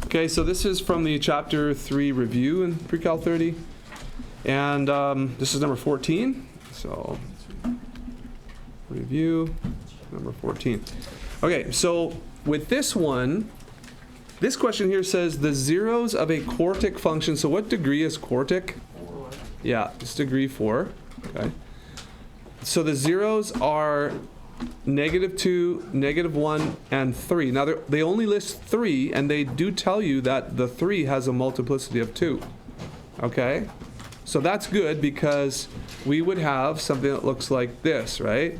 Okay, so this is from the Chapter 3 review in Pre-Cal 30. And this is number 14. So, review, number 14. Okay, so with this one, this question here says the zeros of a quartic function. So what degree is quartic? 4. Yeah, it's degree 4. Okay. So the zeros are -2, -1, and 3. Now they only list 3, and they do tell you that the 3 has a multiplicity of 2. Okay? So that's good because we would have something that looks like this, right?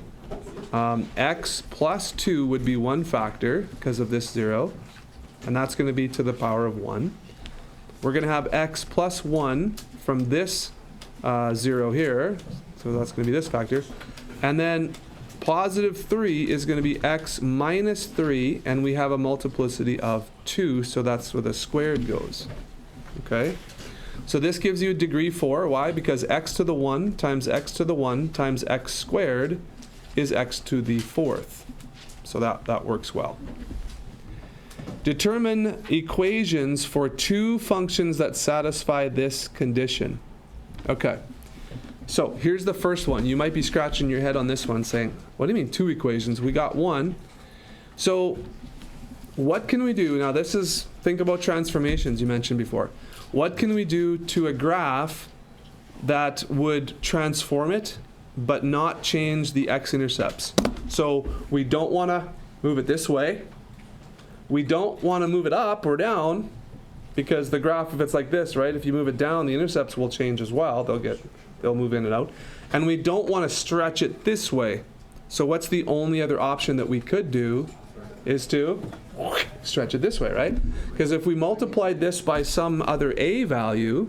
X plus 2 would be one factor because of this 0, and that's going to be to the power of 1. We're going to have x plus 1 from this 0 here, so that's going to be this factor. And then positive 3 is going to be x minus 3, and we have a multiplicity of 2, so that's where the squared goes. Okay? So this gives you degree 4. Why? Because x to the 1 times x to the 1 times x squared is x to the 4th. So that works well. Determine equations for 2 functions that satisfy this condition. Okay. So here's the first one. You might be scratching your head on this one saying, what do you mean 2 equations? We got 1. So what can we do? Now this is, think about transformations you mentioned before. What can we do to a graph that would transform it but not change the x-intercepts? So we don't want to move it this way. We don't want to move it up or down because the graph, if it's like this, right, if you move it down, the intercepts will change as well. They'll move in and out. And we don't want to stretch it this way. So what's the only other option that we could do is to stretch it this way, right? Because if we multiplied this by some other a value,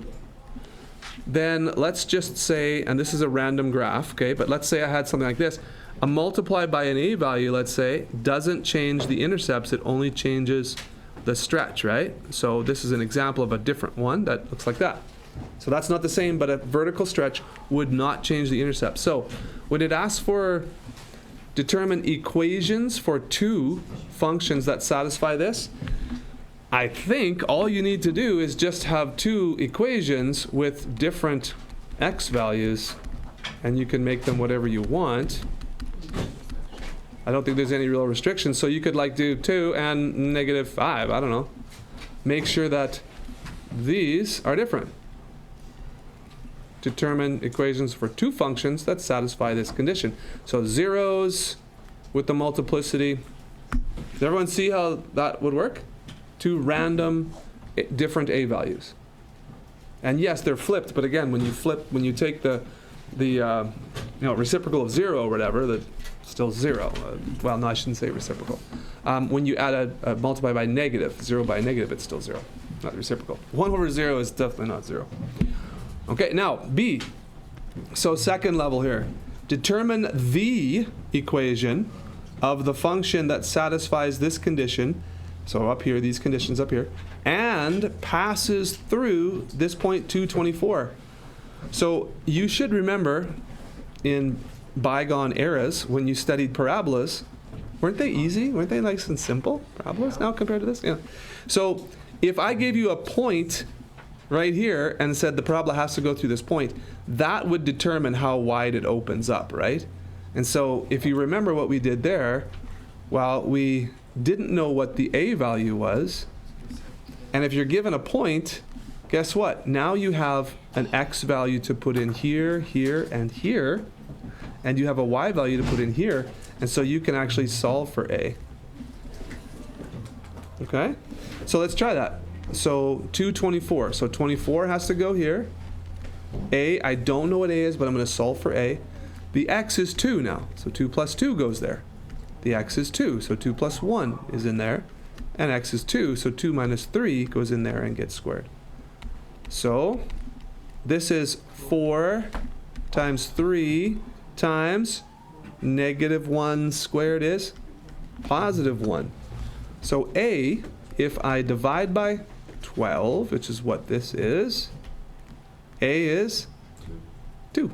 then let's just say, and this is a random graph, okay, but let's say I had something like this. A multiply by an a value, let's say, doesn't change the intercepts, it only changes the stretch, right? So this is an example of a different one that looks like that. So that's not the same, but a vertical stretch would not change the intercept. So when it asks for determine equations for 2 functions that satisfy this, I think all you need to do is just have 2 equations with different x values, and you can make them whatever you want. I don't think there's any real restrictions, so you could like do 2 and -5, I don't know. Make sure that these are different. Determine equations for 2 functions that satisfy this condition. So zeros with the multiplicity. Does everyone see how that would work? 2 random different a values. And yes, they're flipped, but again, when you take the reciprocal of 0 or whatever, that's still 0. Well, no, I shouldn't say reciprocal. When you add a multiply by negative, 0 by a negative, it's still 0, not reciprocal. 1 over 0 is definitely not 0. Okay, now B. So second level here. Determine the equation of the function that satisfies this condition. So up here, these conditions up here, and passes through this point 224. So you should remember in bygone eras when you studied parabolas, weren't they easy? Weren't they nice and simple, parabolas now compared to this? Yeah. So if I gave you a point right here and said the parabola has to go through this point, that would determine how wide it opens up, right? And so if you remember what we did there, well, we didn't know what the a value was, and if you're given a point, guess what? Now you have an x value to put in here, here, and here, and you have a y value to put in here, and so you can actually solve for a. Okay? So let's try that. So 224. So 24 has to go here. A, I don't know what a is, but I'm going to solve for a. The x is 2 now. So 2 plus 2 goes there. The x is 2, so 2 plus 1 is in there. And x is 2, so 2 minus 3 goes in there and gets squared. So this is 4 times 3 times -1 squared is +1. So a, if I divide by 12, which is what this is, a is 2.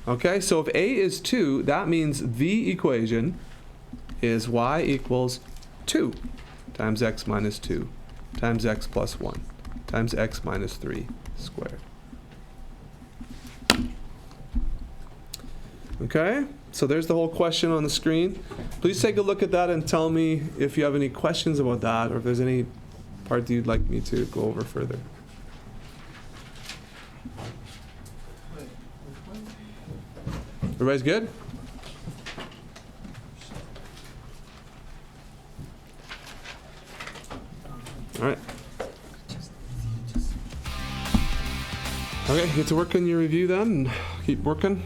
Okay, so if a is 2, that means the equation is y equals 2. times x minus 2 times x plus 1 times x minus 3 squared. Okay, so there's the whole question on the screen. Please take a look at that and tell me if you have any questions about that or if there's any part that you'd like me to go over further. Everybody's good? All right. Okay, get to work on your review then and keep working.